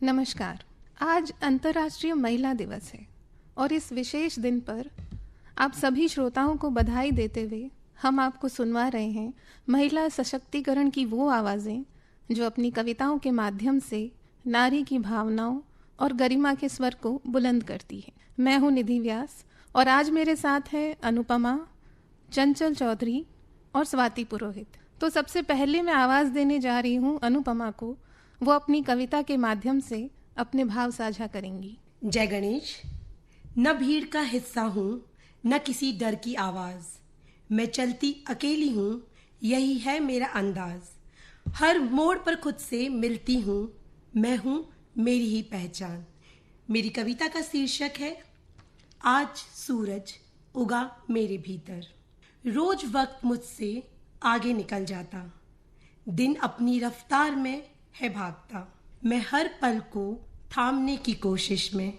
नमस्कार। आज अंतर्राष्ट्रीय महिला दिवस है और इस विशेष दिन पर आप सभी श्रोताओं को बधाई देते हुए हम आपको सुनवा रहे हैं महिला सशक्तिकरण की वो आवाज़ें जो अपनी कविताओं के माध्यम से नारी की भावनाओं और गरिमा के स्वर को बुलंद करती है। मैं हूँ निधि व्यास और आज मेरे साथ हैं अनुपमा, चंचल चौधरी और स्वाति पुरोहित। तो सबसे पहले मैं आवाज़ देने जा रही हूँ अनुपमा को। वो अपनी कविता के माध्यम से अपने भाव साझा करेंगी। जय गणेश। न भीड़ का हिस्सा हूँ, न किसी डर की आवाज़। मैं चलती अकेली हूँ, यही है मेरा अंदाज। हर मोड़ पर खुद से मिलती हूँ, मैं हूँ मेरी ही पहचान। मेरी कविता का शीर्षक है आज सूरज उगा मेरे भीतर। रोज वक्त मुझसे आगे निकल जाता, दिन अपनी रफ्तार में है भागता। मैं हर पल को थामने की कोशिश में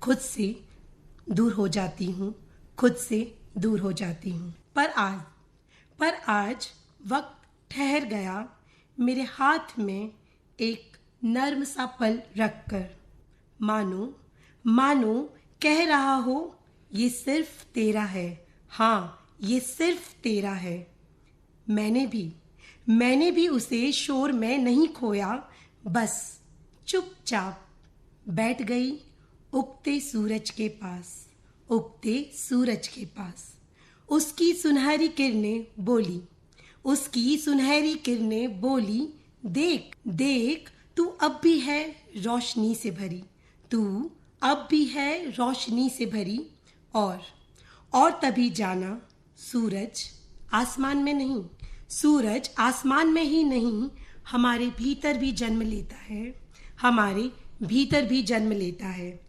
खुद से दूर हो जाती हूँ, खुद से दूर हो जाती हूँ। पर आज वक्त ठहर गया मेरे हाथ में एक नर्म सा पल रखकर। मानो कह रहा हो ये सिर्फ तेरा है, हाँ ये सिर्फ तेरा है। मैंने भी उसे शोर में नहीं खोया, बस चुपचाप बैठ गई उगते सूरज के पास। उसकी सुनहरी किरणें बोली, देख तू अब भी है रोशनी से भरी। और तभी जाना सूरज आसमान में ही नहीं हमारे भीतर भी जन्म लेता है।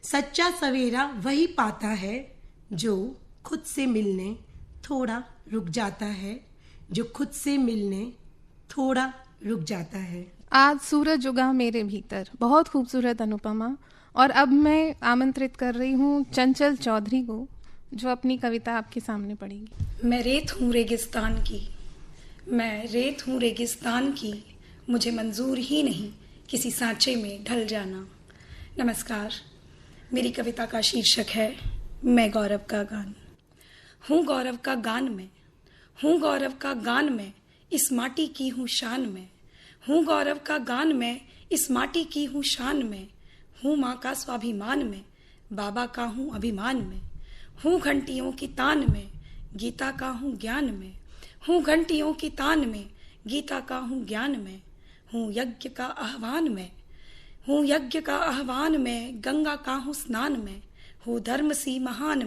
सच्चा सवेरा वही पाता है जो खुद से मिलने थोड़ा रुक जाता है। आज सूरज उगा मेरे भीतर। बहुत खूबसूरत अनुपमा। और अब मैं आमंत्रित कर रही हूँ चंचल चौधरी को, जो अपनी कविता आपके सामने पढ़ेगी। मैं रेत हूँ रेगिस्तान की, मुझे मंजूर ही नहीं किसी सांचे में ढल जाना। नमस्कार। मेरी कविता का शीर्षक है मैं गौरव का गान। हूँ गौरव का गान में इस माटी की हूँ शान में। हूँ गौरव का गान में इस माटी की हूँ शान में। हूँ माँ का स्वाभिमान में, बाबा का हूँ अभिमान में। हूँ घंटियों की तान में, गीता का हूँ ज्ञान में। हूँ घंटियों की तान में, गीता का हूँ ज्ञान में। हूँ यज्ञ का आह्वान में, गंगा का हूँ स्नान में। हूँ धर्म सी महान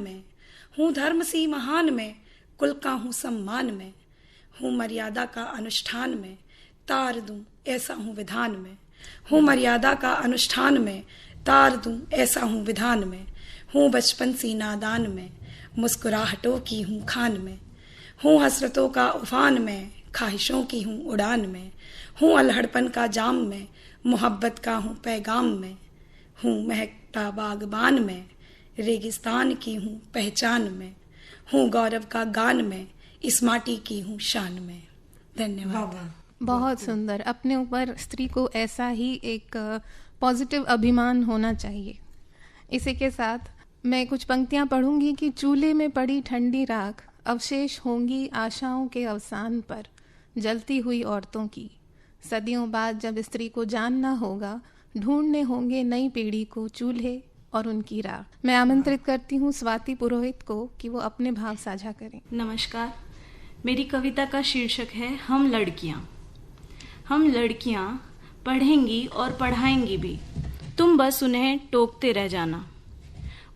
में, कुल का हूँ सम्मान में। हूँ मर्यादा का अनुष्ठान में, तार दूं ऐसा हूँ विधान में। हूँ मर्यादा का अनुष्ठान में, तार दूं ऐसा हूँ विधान में। हूँ बचपन सी नादान में, मुस्कुराहटों की हूँ खान में। हूँ हसरतों का उफान में, ख्वाहिशों की हूँ उड़ान में। हूँ अल्हड़पन का जाम में, मोहब्बत का हूँ पैगाम में। हूँ महकता बागबान में, रेगिस्तान की हूँ पहचान में। हूँ गौरव का गान में, इस माटी की हूँ शान में। धन्यवाद। बहुत सुंदर। अपने ऊपर स्त्री को ऐसा ही एक पॉजिटिव अभिमान होना चाहिए। इसी के साथ मैं कुछ पंक्तियां पढ़ूंगी कि चूल्हे में पड़ी ठंडी राख अवशेष होंगी आशाओं के अवसान पर, जलती हुई औरतों की। सदियों बाद जब स्त्री को जानना होगा, ढूंढने होंगे नई पीढ़ी को चूल्हे और उनकी राख। मैं आमंत्रित करती हूँ स्वाति पुरोहित को कि वो अपने भाव साझा करें। नमस्कार। मेरी कविता का शीर्षक है हम लड़कियां पढ़ेंगी और पढ़ाएंगी भी, तुम बस उन्हें टोकते रह जाना।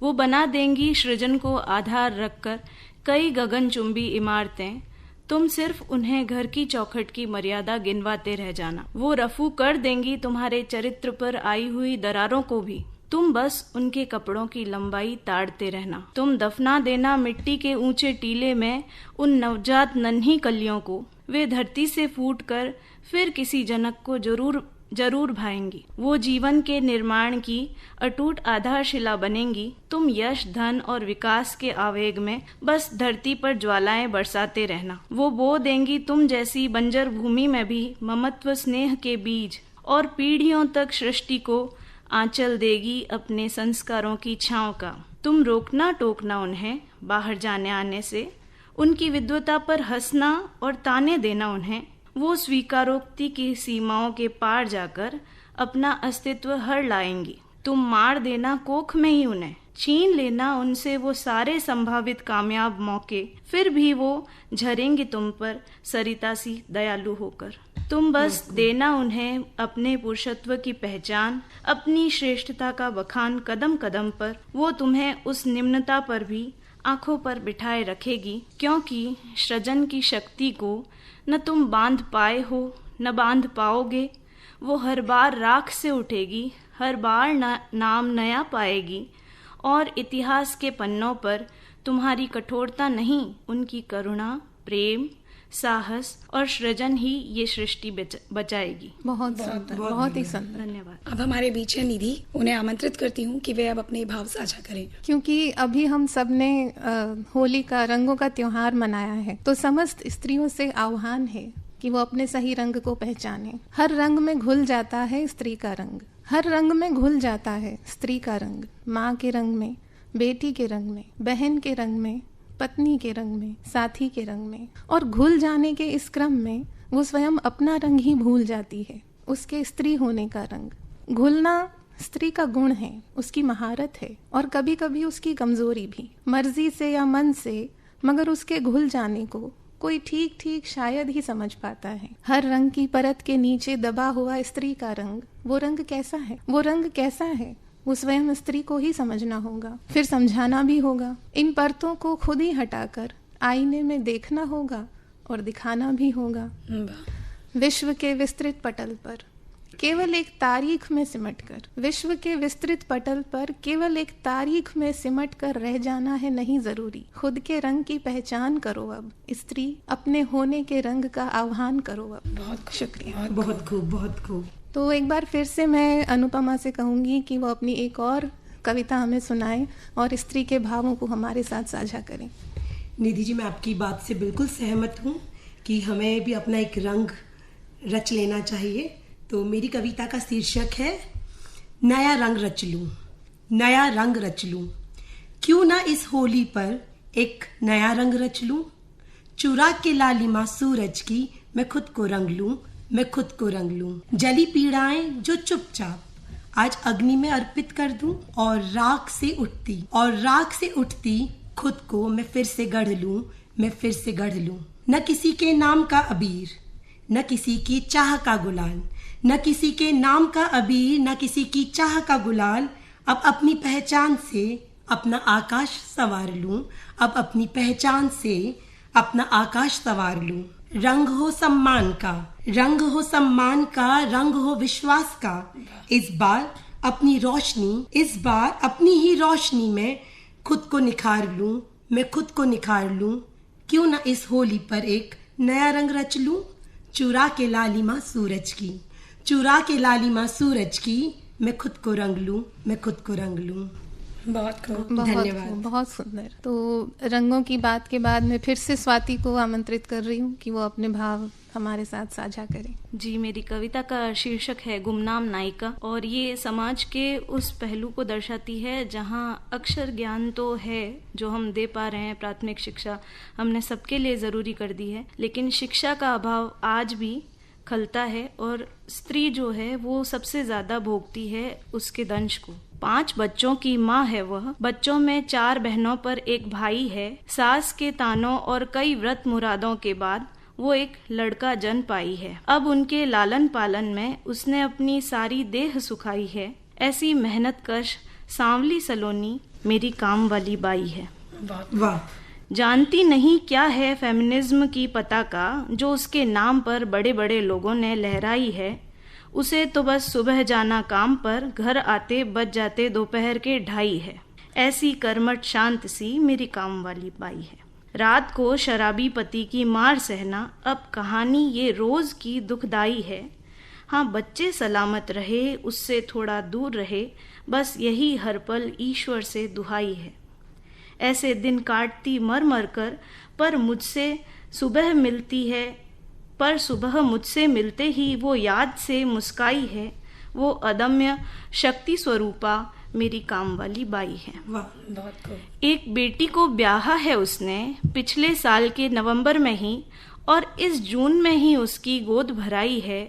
वो बना देंगी सृजन को आधार रखकर कई गगनचुंबी इमारतें, तुम सिर्फ उन्हें घर की चौखट की मर्यादा गिनवाते रह जाना। वो रफू कर देंगी तुम्हारे चरित्र पर आई हुई दरारों को भी, तुम बस उनके कपड़ों की लंबाई ताड़ते रहना। तुम दफना देना मिट्टी के ऊंचे टीले में उन नवजात नन्ही कलियों को, वे धरती से फूट कर फिर किसी जनक को जरूर भाएंगी। वो जीवन के निर्माण की अटूट आधारशिला बनेंगी। तुम यश, धन और विकास के आवेग में बस धरती पर ज्वालाएं बरसाते रहना। वो बो देंगी तुम जैसी बंजर भूमि में भी ममत्व स्नेह के बीज, और पीढ़ियों तक सृष्टि को आंचल देगी अपने संस्कारों की छांव का। तुम रोकना टोकना उन्हें बाहर जाने आने से, उनकी विद्वता पर हंसना और ताने देना उन्हें। वो स्वीकारोक्ति की सीमाओं के पार जाकर अपना अस्तित्व हर लाएंगी। तुम मार देना कोख में ही उन्हें, छीन लेना उनसे वो सारे संभावित कामयाब मौके, फिर भी वो झरेंगे तुम पर सरिता सी दयालु होकर। तुम बस देना उन्हें अपने पुरुषत्व की पहचान, अपनी श्रेष्ठता का बखान कदम कदम पर। वो तुम्हें उस निम्नता पर भी आंखों पर बिठाए रखेगी, क्योंकि सृजन की शक्ति को न तुम बांध पाए हो न बांध पाओगे। वो हर बार राख से उठेगी, हर बार नाम नया पाएगी, और इतिहास के पन्नों पर तुम्हारी कठोरता नहीं, उनकी करुणा, प्रेम, साहस और सृजन ही ये सृष्टि बचाएगी। बहुत सुंदर, बहुत ही सुंदर। धन्यवाद। अब हमारे बीच है निधि, उन्हें आमंत्रित करती हूँ कि वे अब अपने भाव साझा करें। क्योंकि अभी हम सब ने होली का, रंगों का त्योहार मनाया है, तो समस्त स्त्रियों से आह्वान है कि वो अपने सही रंग को पहचाने। हर रंग में घुल जाता है स्त्री का रंग, हर रंग में घुल जाता है स्त्री का रंग। माँ के रंग में, बेटी के रंग में, बहन के रंग में, पत्नी के रंग में, साथी के रंग में। और घुल जाने के इस क्रम में वो स्वयं अपना रंग ही भूल जाती है, उसके स्त्री होने का रंग। घुलना स्त्री का गुण है, उसकी महारत है, और कभी कभी उसकी कमजोरी भी। मर्जी से या मन से, मगर उसके घुल जाने को कोई ठीक ठीक शायद ही समझ पाता है। हर रंग की परत के नीचे दबा हुआ स्त्री का रंग, वो रंग कैसा है, वो रंग कैसा है, वो स्वयं स्त्री को ही समझना होगा, फिर समझाना भी होगा। इन परतों को खुद ही हटाकर आईने में देखना होगा और दिखाना भी होगा। विश्व के विस्तृत पटल पर केवल एक तारीख में सिमटकर, विश्व के विस्तृत पटल पर केवल एक तारीख में सिमटकर रह जाना है नहीं जरूरी। खुद के रंग की पहचान करो अब, स्त्री अपने होने के रंग का आह्वान करो अब। बहुत शुक्रिया। बहुत खूब, बहुत खूब। तो एक बार फिर से मैं अनुपमा से कहूंगी कि वो अपनी एक और कविता हमें सुनाए और स्त्री के भावों को हमारे साथ साझा करें। निधि जी, मैं आपकी बात से बिल्कुल सहमत हूँ कि हमें भी अपना एक रंग रच लेना चाहिए। तो मेरी कविता का शीर्षक है नया रंग रच लूं, नया रंग रच लूं। क्यों ना इस होली पर एक नया रंग रच लूं। चुरा के लालिमा सूरज की मैं खुद को रंग लूं, मैं खुद को रंग लूं। जली पीड़ाएं जो चुपचाप आज अग्नि में अर्पित कर दूं, और राख से उठती खुद को मैं फिर से गढ़ लूं, मैं फिर से गढ़ लूं। न किसी के नाम का अबीर, न किसी की चाह का गुलाल, न किसी के नाम का अबीर, न किसी की चाह का गुलाल। अब अपनी पहचान से अपना आकाश सवार लूं, अब अपनी पहचान से अपना आकाश सवार लूं। रंग हो सम्मान का, रंग हो सम्मान का, रंग हो विश्वास का। इस बार अपनी रोशनी, इस बार अपनी ही रोशनी में खुद को निखार लूं, मैं खुद को निखार लूं। क्यों ना इस होली पर एक नया रंग रच लूं। चुरा के लालिमा सूरज की, चुरा के लालिमा सूरज की मैं खुद को रंग लूं, मैं खुद को रंग लूं। बहुत खूब, धन्यवाद। बहुत सुंदर। तो रंगों की बात के बाद मैं फिर से स्वाति को आमंत्रित कर रही हूँ कि वो अपने भाव हमारे साथ साझा करें। जी, मेरी कविता का शीर्षक है गुमनाम नायिका, और ये समाज के उस पहलू को दर्शाती है जहाँ अक्षर ज्ञान तो है जो हम दे पा रहे हैं, प्राथमिक शिक्षा हमने सबके लिए ज़रूरी कर दी है, लेकिन शिक्षा का अभाव आज भी खलता है, और स्त्री जो है वो सबसे ज़्यादा भोगती है उसके दंश को। 5 बच्चों की माँ है वह, बच्चों में 4 बहनों पर एक भाई है। सास के तानों और कई व्रत मुरादों के बाद वो एक लड़का जन्म पाई है। अब उनके लालन पालन में उसने अपनी सारी देह सुखाई है। ऐसी मेहनत कश सांवली सलोनी मेरी काम वाली बाई है। वाह। जानती नहीं क्या है फेमिनिज्म की पताका जो उसके नाम पर बड़े बड़े लोगों ने लहराई है। उसे तो बस सुबह जाना काम पर, घर आते बज जाते दोपहर के 2:30 है। ऐसी कर्मठ शांत सी मेरी काम वाली बाई है। रात को शराबी पति की मार सहना अब कहानी ये रोज की दुखदाई है। हाँ, बच्चे सलामत रहे, उससे थोड़ा दूर रहे, बस यही हर पल ईश्वर से दुहाई है। ऐसे दिन काटती मर मर कर, पर मुझसे सुबह मिलती है पर सुबह मुझसे मिलते ही वो याद से मुस्काई है। वो अदम्य शक्ति स्वरूपा मेरी काम वाली बाई है। वाह, बहुत खूब। एक बेटी को ब्याहा है उसने पिछले साल के नवंबर में ही, और इस जून में ही उसकी गोद भराई है।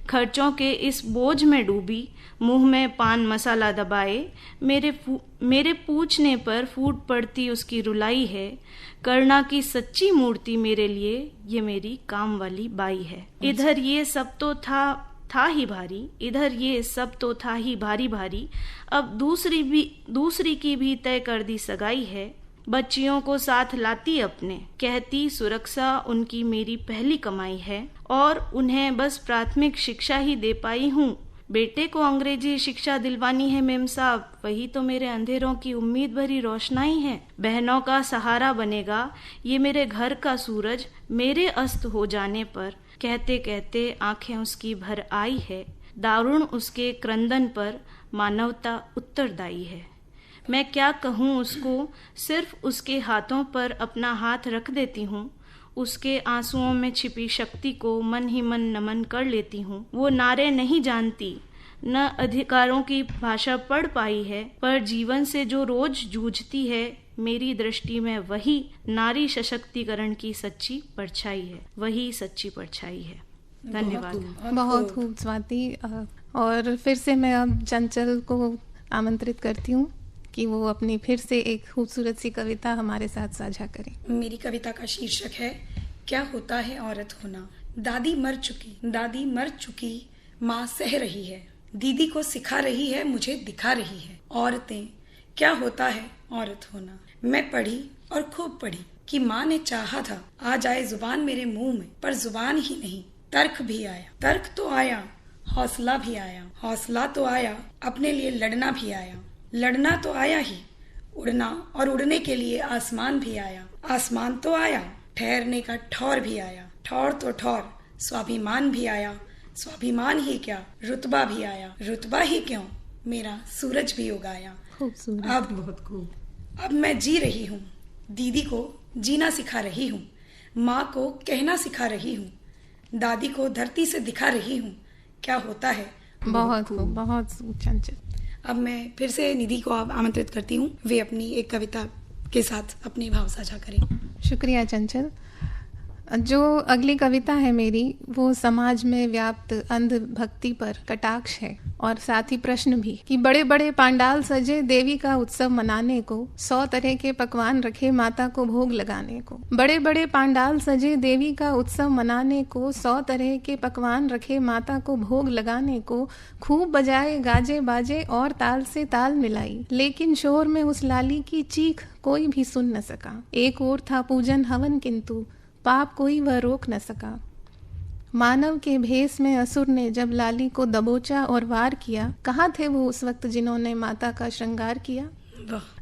खर्चों के इस बोझ में डूबी, मुंह में पान मसाला दबाए, मेरे पूछने पर फूट पड़ती उसकी रुलाई है। करुणा की सच्ची मूर्ति मेरे लिए ये मेरी काम वाली बाई है। इधर ये सब तो था ही भारी, इधर ये सब तो था ही भारी भारी। अब दूसरी की भी तय कर दी सगाई है। बच्चियों को साथ लाती अपने, कहती सुरक्षा उनकी मेरी पहली कमाई है। और उन्हें बस प्राथमिक शिक्षा ही दे पाई हूँ। बेटे को अंग्रेजी शिक्षा दिलवानी है मेम साहब, वही तो मेरे अंधेरों की उम्मीद भरी रोशनाई है। बहनों का सहारा बनेगा ये मेरे घर का सूरज, मेरे अस्त हो जाने पर। कहते कहते आंखें उसकी भर आई है। दारुण उसके क्रंदन पर मानवता उत्तरदायी है। मैं क्या कहूँ उसको, सिर्फ उसके हाथों पर अपना हाथ रख देती हूँ। उसके आंसुओं में छिपी शक्ति को मन ही मन नमन कर लेती हूँ। वो नारे नहीं जानती, न अधिकारों की भाषा पढ़ पाई है, पर जीवन से जो रोज जूझती है, मेरी दृष्टि में वही नारी सशक्तिकरण की सच्ची परछाई है, वही सच्ची परछाई है। धन्यवाद। बहुत खूब स्वाति। और फिर से मैं अब चंचल को आमंत्रित करती हूँ कि वो अपनी फिर से एक खूबसूरत सी कविता हमारे साथ साझा करें। मेरी कविता का शीर्षक है क्या होता है औरत होना। दादी मर चुकी, माँ सह रही है, दीदी को सिखा रही है, मुझे दिखा रही है औरतें क्या होता है औरत होना। मैं पढ़ी और खूब पढ़ी कि माँ ने चाहा था आ जाए जुबान मेरे मुंह में, पर जुबान ही नहीं तर्क भी आया। तर्क तो आया, हौसला भी आया, हौसला तो आया, अपने लिए लड़ना भी आया, लड़ना तो आया ही, उड़ना और उड़ने के लिए आसमान भी आया, आसमान तो आया, ठहरने का ठौर भी आया, ठौर तो ठौर, स्वाभिमान भी आया, स्वाभिमान ही क्या रुतबा भी आया, रुतबा ही क्यों मेरा सूरज भी उगाया। खूबसूरत। अब बहुत खूब। अब मैं जी रही हूँ, दीदी को जीना सिखा रही हूँ, माँ को कहना सिखा रही हूँ, दादी को धरती से दिखा रही हूँ क्या होता है। बहुत खूब, बहुत चंचल। अब मैं फिर से निधि को आमंत्रित करती हूँ, वे अपनी एक कविता के साथ अपने भाव साझा करें। शुक्रिया चंचल। जो अगली कविता है मेरी, वो समाज में व्याप्त अंधभक्ति पर कटाक्ष है और साथ ही प्रश्न भी कि बड़े बड़े पांडाल सजे देवी का उत्सव मनाने को, 100 तरह के पकवान रखे माता को भोग लगाने को। बड़े बड़े पांडाल सजे देवी का उत्सव मनाने को, 100 तरह के पकवान रखे माता को भोग लगाने को। खूब बजाए गाजे बाजे और ताल से ताल मिलाई, लेकिन शोर में उस लाली की चीख कोई भी सुन न सका। एक ओर था पूजन हवन, किंतु पाप कोई वह रोक न सका। मानव के भेष में असुर ने जब लाली को दबोचा और वार किया, कहाँ थे वो उस वक्त जिन्होंने माता का श्रृंगार किया।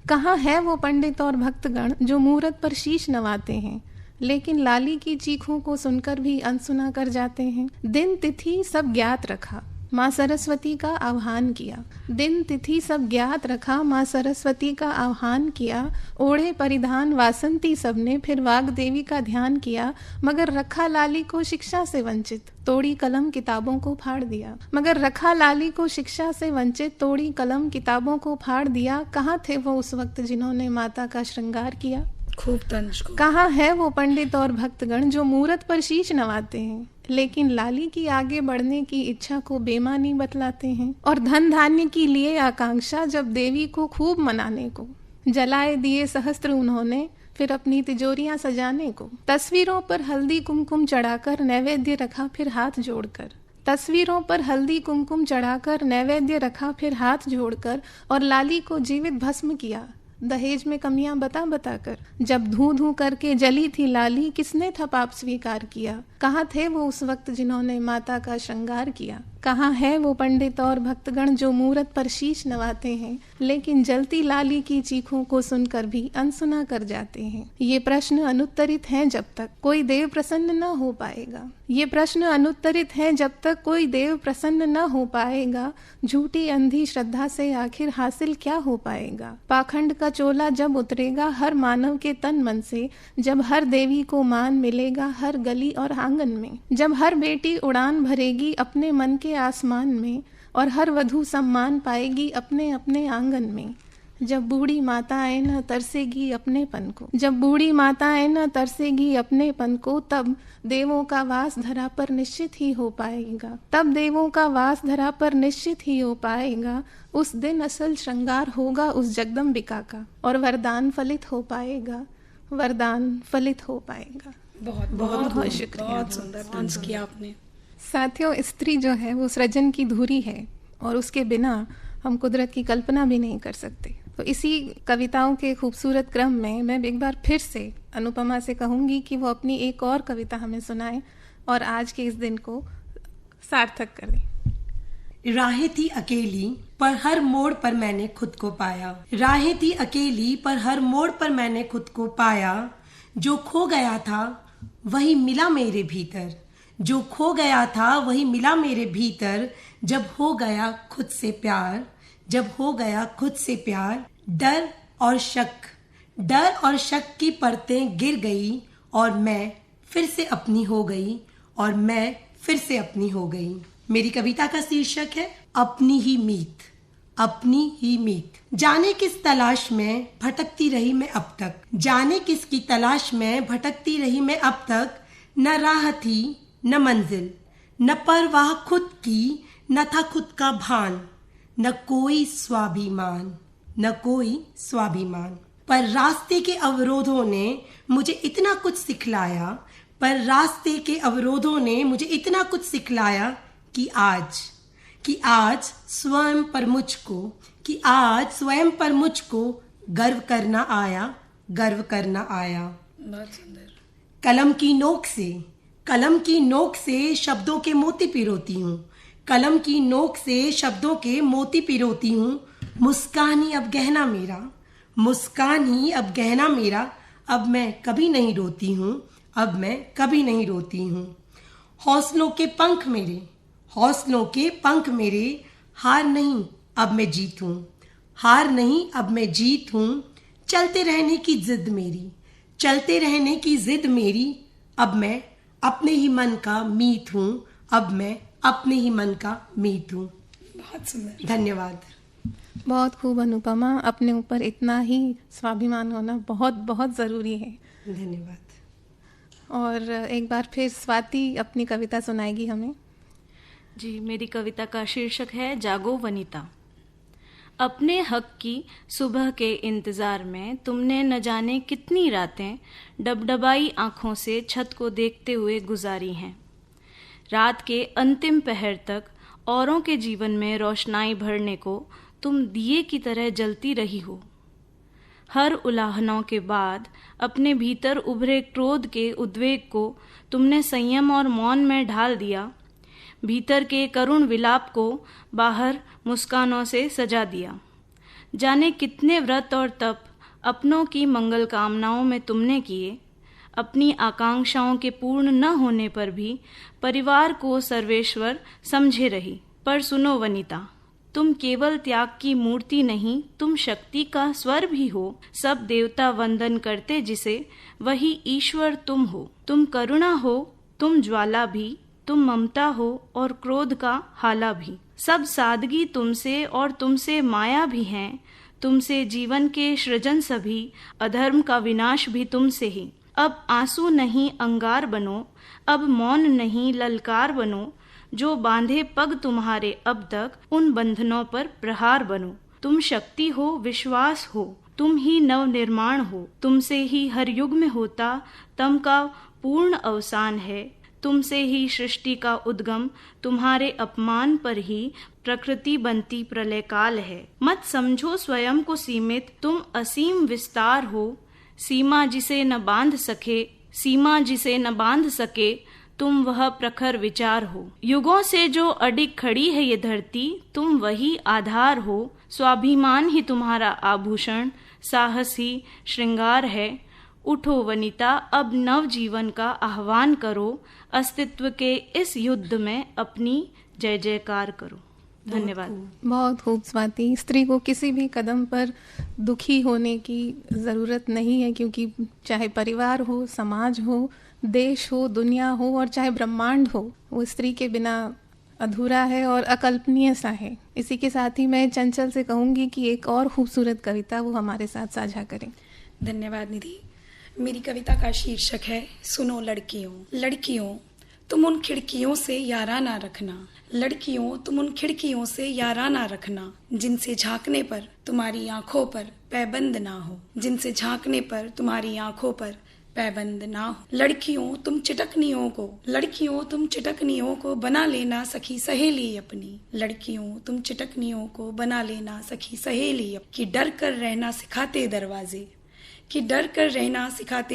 कहाँ है वो पंडित और भक्तगण जो मूरत पर शीश नवाते हैं, लेकिन लाली की चीखों को सुनकर भी अनसुना कर जाते हैं। दिन तिथि सब ज्ञात रखा, माँ सरस्वती का आह्वान किया। दिन तिथि सब ज्ञात रखा, माँ सरस्वती का आह्वान किया। ओढ़े परिधान वासंती सबने फिर वाग देवी का ध्यान किया, मगर रखा लाली को शिक्षा से वंचित, तोड़ी कलम किताबों को फाड़ दिया। मगर रखा लाली को शिक्षा से वंचित, तोड़ी कलम किताबों को फाड़ दिया। कहाँ थे वो उस वक्त जिन्होंने माता का श्रृंगार किया। खूब तंज। कहाँ है वो पंडित और भक्तगण जो मूरत पर शीश नवाते हैं, लेकिन लाली की आगे बढ़ने की इच्छा को बेमानी बतलाते हैं। और धन धान्य की लिए आकांक्षा जब देवी को खूब मनाने को, जलाए दिए सहस्त्र उन्होंने फिर अपनी तिजोरियां सजाने को। तस्वीरों पर हल्दी कुमकुम चढ़ाकर नैवेद्य रखा फिर हाथ जोड़कर, तस्वीरों पर हल्दी कुमकुम चढ़ाकर नैवेद्य रखा फिर हाथ जोड़कर। और लाली को जीवित भस्म किया दहेज में कमियां बता बता कर। जब धू धू करके जली थी लाली, किसने था पाप स्वीकार किया। कहाँ थे वो उस वक्त जिन्होंने माता का श्रृंगार किया। कहाँ है वो पंडित और भक्तगण जो मूरत पर शीश नवाते हैं, लेकिन जलती लाली की चीखों को सुनकर भी अनसुना कर जाते हैं। ये प्रश्न अनुत्तरित हैं जब तक कोई देव प्रसन्न न हो पाएगा। ये प्रश्न अनुत्तरित हैं जब तक कोई देव प्रसन्न न हो पाएगा। झूठी अंधी श्रद्धा से आखिर हासिल क्या हो पाएगा। पाखंड का का चोला जब उतरेगा हर मानव के तन मन से, जब हर देवी को मान मिलेगा हर गली और आंगन में, जब हर बेटी उड़ान भरेगी अपने मन के आसमान में और हर वधू सम्मान पाएगी अपने अपने आंगन में, जब बूढ़ी माताएं न तरसेगी अपनेपन को, जब बूढ़ी माताएं न तरसेगी अपनेपन को, तब देवों का वास धरा पर निश्चित ही हो पाएगा, तब देवों का वास धरा पर निश्चित ही हो पाएगा। उस दिन असल श्रृंगार होगा उस जगदम्बिका का और वरदान फलित हो पाएगा, वरदान फलित हो पाएगा। बहुत बहुत बहुत शुक्रिया, बहुत सुंदर डांस किया आपने। साथियों, स्त्री जो है वो सृजन की धुरी है और उसके बिना हम कुदरत की कल्पना भी नहीं कर सकते। तो इसी कविताओं के खूबसूरत क्रम में मैं एक बार फिर से अनुपमा से कहूँगी कि वो अपनी एक और कविता हमें सुनाए और आज के इस दिन को सार्थक कर दें। राहें थी अकेली पर हर मोड़ पर मैंने खुद को पाया, राहें थी अकेली पर हर मोड़ पर मैंने खुद को पाया, जो खो गया था वही मिला मेरे भीतर, जो खो गया था वही मिला मेरे भीतर, जब हो गया खुद से प्यार, जब हो गया खुद से प्यार। डर और शक की परतें गिर गई और मैं फिर से अपनी हो गई, और मैं फिर से अपनी हो गई। मेरी कविता का शीर्षक है अपनी ही मीत, अपनी ही मीत। जाने किस तलाश में भटकती रही मैं अब तक, जाने किसकी तलाश में भटकती रही मैं अब तक, न राह थी न मंजिल, न परवाह खुद की, न था खुद का भान, न कोई स्वाभिमान, न कोई स्वाभिमान। पर रास्ते के अवरोधों ने मुझे इतना कुछ सिखलाया, पर रास्ते के अवरोधों ने मुझे इतना कुछ सिखलाया कि आज स्वयं पर मुझको, कि आज स्वयं पर मुझको गर्व करना आया, गर्व करना आया। बहुत सुंदर। कलम की नोक से शब्दों के मोती पिरोती हूँ, कलम की नोक से शब्दों के मोती पिरोती हूँ। मुस्कान ही अब गहना मेरा, मुस्कान ही अब गहना मेरा, अब मैं कभी नहीं रोती हूँ, अब मैं कभी नहीं रोती हूँ। हौसलों के पंख मेरे, हौसलों के पंख मेरे, हार नहीं अब मैं जीत हूँ, हार नहीं अब मैं जीत हूँ। चलते रहने की जिद मेरी, चलते रहने की जिद मेरी, अब मैं अपने ही मन का मीत हूँ, अब मैं अपने ही मन का मीत हूँ। बहुत सुंदर, धन्यवाद। बहुत खूब अनुपमा, अपने ऊपर इतना ही स्वाभिमान होना बहुत बहुत ज़रूरी है। धन्यवाद। और एक बार फिर स्वाति अपनी कविता सुनाएगी हमें। जी, मेरी कविता का शीर्षक है जागो वनिता। अपने हक की सुबह के इंतजार में तुमने न जाने कितनी रातें डबडबाई आंखों से छत को देखते हुए गुजारी हैं। रात के अंतिम पहर तक औरों के जीवन में रोशनाई भरने को तुम दिए की तरह जलती रही हो। हर उलाहनों के बाद अपने भीतर उभरे क्रोध के उद्वेग को तुमने संयम और मौन में ढाल दिया। भीतर के करुण विलाप को बाहर मुस्कानों से सजा दिया। जाने कितने व्रत और तप अपनों की मंगल कामनाओं में तुमने किए। अपनी आकांक्षाओं के पूर्ण न होने पर भी परिवार को सर्वेश्वर समझे रही। पर सुनो वनिता, तुम केवल त्याग की मूर्ति नहीं, तुम शक्ति का स्वर भी हो। सब देवता वंदन करते जिसे, वही ईश्वर तुम हो। तुम करुणा हो, तुम ज्वाला भी, तुम ममता हो और क्रोध का हाला भी। सब सादगी तुमसे और तुमसे माया भी हैं। तुमसे जीवन के सृजन सभी, अधर्म का विनाश भी तुमसे ही। अब आंसू नहीं अंगार बनो, अब मौन नहीं ललकार बनो। जो बांधे पग तुम्हारे अब तक, उन बंधनों पर प्रहार बनो। तुम शक्ति हो, विश्वास हो, तुम ही नव निर्माण हो। तुमसे ही हर युग में होता तम का पूर्ण अवसान है। तुमसे ही सृष्टि का उद्गम, तुम्हारे अपमान पर ही प्रकृति बनती प्रलय काल है। मत समझो स्वयं को सीमित, तुम असीम विस्तार हो। सीमा जिसे न बांध सके, सीमा जिसे न बांध सके, तुम वह प्रखर विचार हो। युगों से जो अडिग खड़ी है ये धरती, तुम वही आधार हो। स्वाभिमान ही तुम्हारा आभूषण, साहस ही श्रृंगार है। उठो वनिता, अब नव जीवन का आह्वान करो। अस्तित्व के इस युद्ध में अपनी जय जयकार करो। धन्यवाद। बहुत खूब स्वाति। स्त्री को किसी भी कदम पर दुखी होने की ज़रूरत नहीं है, क्योंकि चाहे परिवार हो, समाज हो, देश हो, दुनिया हो और चाहे ब्रह्मांड हो, वो स्त्री के बिना अधूरा है और अकल्पनीय सा है। इसी के साथ ही मैं चंचल से कहूँगी कि एक और खूबसूरत कविता वो हमारे साथ साझा करें। धन्यवाद निधि। मेरी कविता का शीर्षक है सुनो लड़कियों। लड़कियों, तुम उन खिड़कियों से याराना रखना। लड़कियों, तुम उन खिड़कियों से याराना रखना, जिनसे झांकने पर तुम्हारी आंखों पर पैबंद ना हो। जिनसे झांकने पर तुम्हारी आंखों पर पैबंद ना हो। लड़कियों, तुम चिटकनियों को बना लेना सखी सहेली अपनी। लड़कियों, तुम चिटकनियों को बना लेना सखी सहेली अपनी। कि डर कर रहना सिखाते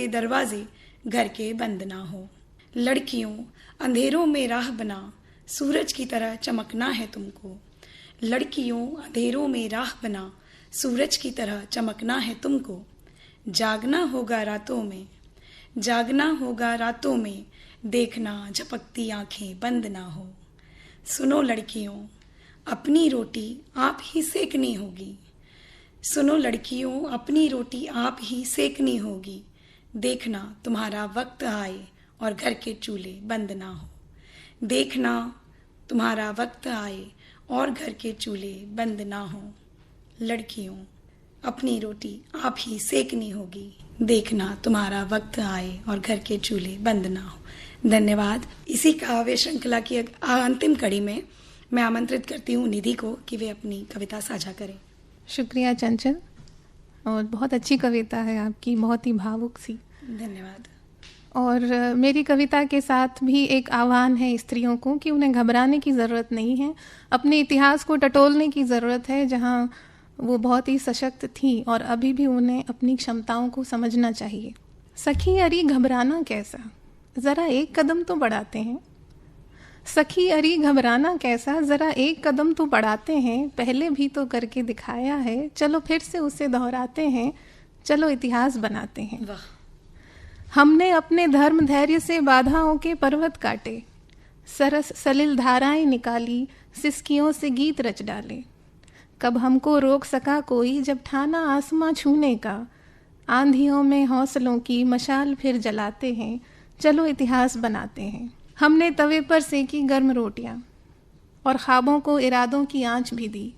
दरवाजे, घर के बंद ना हो। लड़कियों, अंधेरों में राह बना, सूरज की तरह चमकना है तुमको। लड़कियों, अंधेरों में राह बना, सूरज की तरह चमकना है तुमको। जागना होगा रातों में, देखना झपकती आंखें बंद ना हो। सुनो लड़कियों, अपनी रोटी आप ही सेकनी होगी। सुनो लड़कियों, अपनी रोटी आप ही सेकनी होगी। देखना तुम्हारा वक्त आए और घर के चूल्हे बंद ना हो। देखना तुम्हारा वक्त आए और घर के चूल्हे बंद ना हो। लड़कियों, अपनी रोटी आप ही सेकनी होगी। देखना तुम्हारा वक्त आए और घर के चूल्हे बंद ना हो। धन्यवाद। इसी काव्य श्रृंखला की अंतिम कड़ी में मैं आमंत्रित करती हूँ निधि को कि वे अपनी कविता साझा करें। शुक्रिया चंचल, और बहुत अच्छी कविता है आपकी, बहुत ही भावुक सी। धन्यवाद। और मेरी कविता के साथ भी एक आह्वान है स्त्रियों को कि उन्हें घबराने की ज़रूरत नहीं है। अपने इतिहास को टटोलने की ज़रूरत है, जहाँ वो बहुत ही सशक्त थी और अभी भी उन्हें अपनी क्षमताओं को समझना चाहिए। सखी अरी घबराना कैसा, ज़रा एक कदम तो बढ़ाते हैं। सखी अरी घबराना कैसा, ज़रा एक कदम तो बढ़ाते हैं। पहले भी तो करके दिखाया है, चलो फिर से उसे दोहराते हैं। चलो इतिहास बनाते हैं। वाह। हमने अपने धर्म धैर्य से बाधाओं के पर्वत काटे, सरस सलिल धाराएं निकाली, सिसकियों से गीत रच डाले। कब हमको रोक सका कोई, जब ठाना आसमां छूने का। आंधियों में हौसलों की मशाल फिर जलाते हैं। चलो इतिहास बनाते हैं। हमने तवे पर सेकी गर्म रोटियां और ख्वाबों को इरादों की आंच भी दी।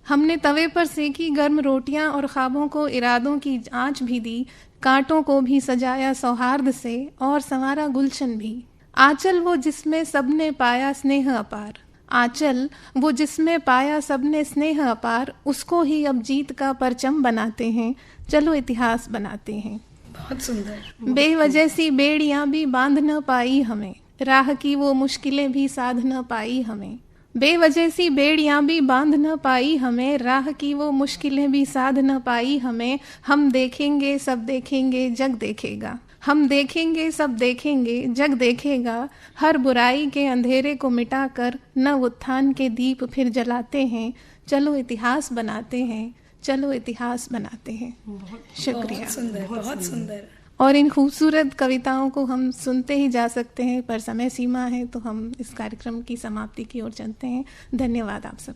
हमने तवे पर सेकी गर्म रोटियां और ख्वाबों को इरादों की आंच भी दी। कांटों को भी सजाया सौहार्द से और संवारा गुलशन भी। आंचल वो जिसमें सबने पाया स्नेह अपार, आंचल वो जिसमें पाया सबने स्नेह अपार, उसको ही अब जीत का परचम बनाते हैं। चलो इतिहास बनाते हैं। बहुत सुंदर। बेवजह सी बेड़ियां भी बांध न पाई हमें, राह की वो मुश्किलें भी साध न पाई हमें। बेवजह सी बेड़ियां भी बांध न पाई हमें, राह की वो मुश्किलें भी साध न पाई हमें। हम देखेंगे सब देखेंगे जग देखेगा, हम देखेंगे सब देखेंगे जग देखेगा। हर बुराई के अंधेरे को मिटाकर नव उत्थान के दीप फिर जलाते हैं। चलो इतिहास बनाते हैं, चलो इतिहास बनाते हैं। शुक्रिया। बहुत सुंदर, बहुत सुंदर। और इन खूबसूरत कविताओं को हम सुनते ही जा सकते हैं, पर समय सीमा है तो हम इस कार्यक्रम की समाप्ति की ओर चलते हैं। धन्यवाद आप सब।